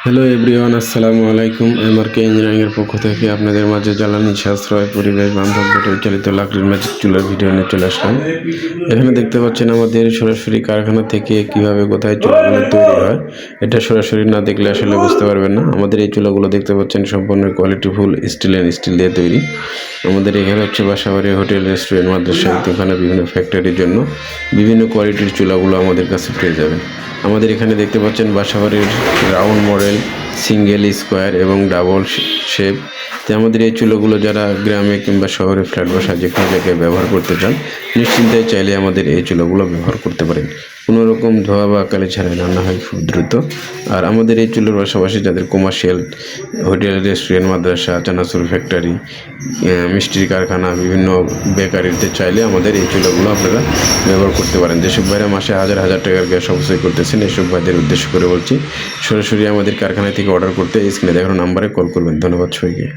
Hello everyone, আসসালামু আলাইকুম। এমআরকে ইঞ্জিনিয়ারিংয়ের পক্ষ থেকে আপনাদের মাঝে জ্বালানি সাশ্রয় পরিবেশ বান্ধব ব্যাটারি চালিত লাকড়ির ম্যাজিক চুলার ভিডিও নিয়ে চলে আসলাম। এখানে দেখতে পাচ্ছেন আমাদের সরাসরি কারখানা থেকে কিভাবে কোথায় চুলাগুলো তৈরি হয়। এটা সরাসরি না দেখলে আসলে বুঝতে পারবেন না। আমাদের এই চুলাগুলো দেখতে পাচ্ছেন সম্পূর্ণ কোয়ালিটিফুল স্টিল দিয়ে তৈরি। আমাদের এখানে হচ্ছে বাসাবাড়ি, হোটেল, রেস্টুরেন্ট, মাদ্রাসা, ইতিখানা, বিভিন্ন ফ্যাক্টরির জন্য বিভিন্ন কোয়ালিটির চুলাগুলো আমাদের কাছে পেয়ে যাবেন। আমাদের এখানে দেখতে পাচ্ছেন বাসাবাড়ির রাউন্ড মডেল, সিঙ্গেল, স্কোয়ার এবং ডাবল শেপ। তো আমাদের এই চুলোগুলো যারা গ্রামে কিংবা শহরে ফ্ল্যাট বাসা যেখানে জায়গায় ব্যবহার করতে চান, নিশ্চিন্তায় চাইলে আমাদের এই চুলোগুলো ব্যবহার করতে পারেন। কোনো রকম ধোয়া বা কালি ছাড়াই রান্না হয় খুব দ্রুত। আর আমাদের এই চুলোর পাশাপাশি যাদের কমার্শিয়াল, হোটেল, রেস্টুরেন্ট, মাদ্রাসা, চানাচুর ফ্যাক্টরি, মিষ্টির কারখানা, বিভিন্ন বেকারিতে চাইলে আমাদের এই চুলোগুলো আপনারা ব্যবহার করতে পারেন। যেসব ভাইরা মাসে হাজার হাজার টাকার গ্যাস অপচয় করতেছেন, এসব ভাইদের উদ্দেশ্য করে বলছি, সরাসরি আমাদের কারখানা থেকে অর্ডার করতে স্ক্রিনে দেখানো নাম্বারে কল করবেন। ধন্যবাদ সবাইকে।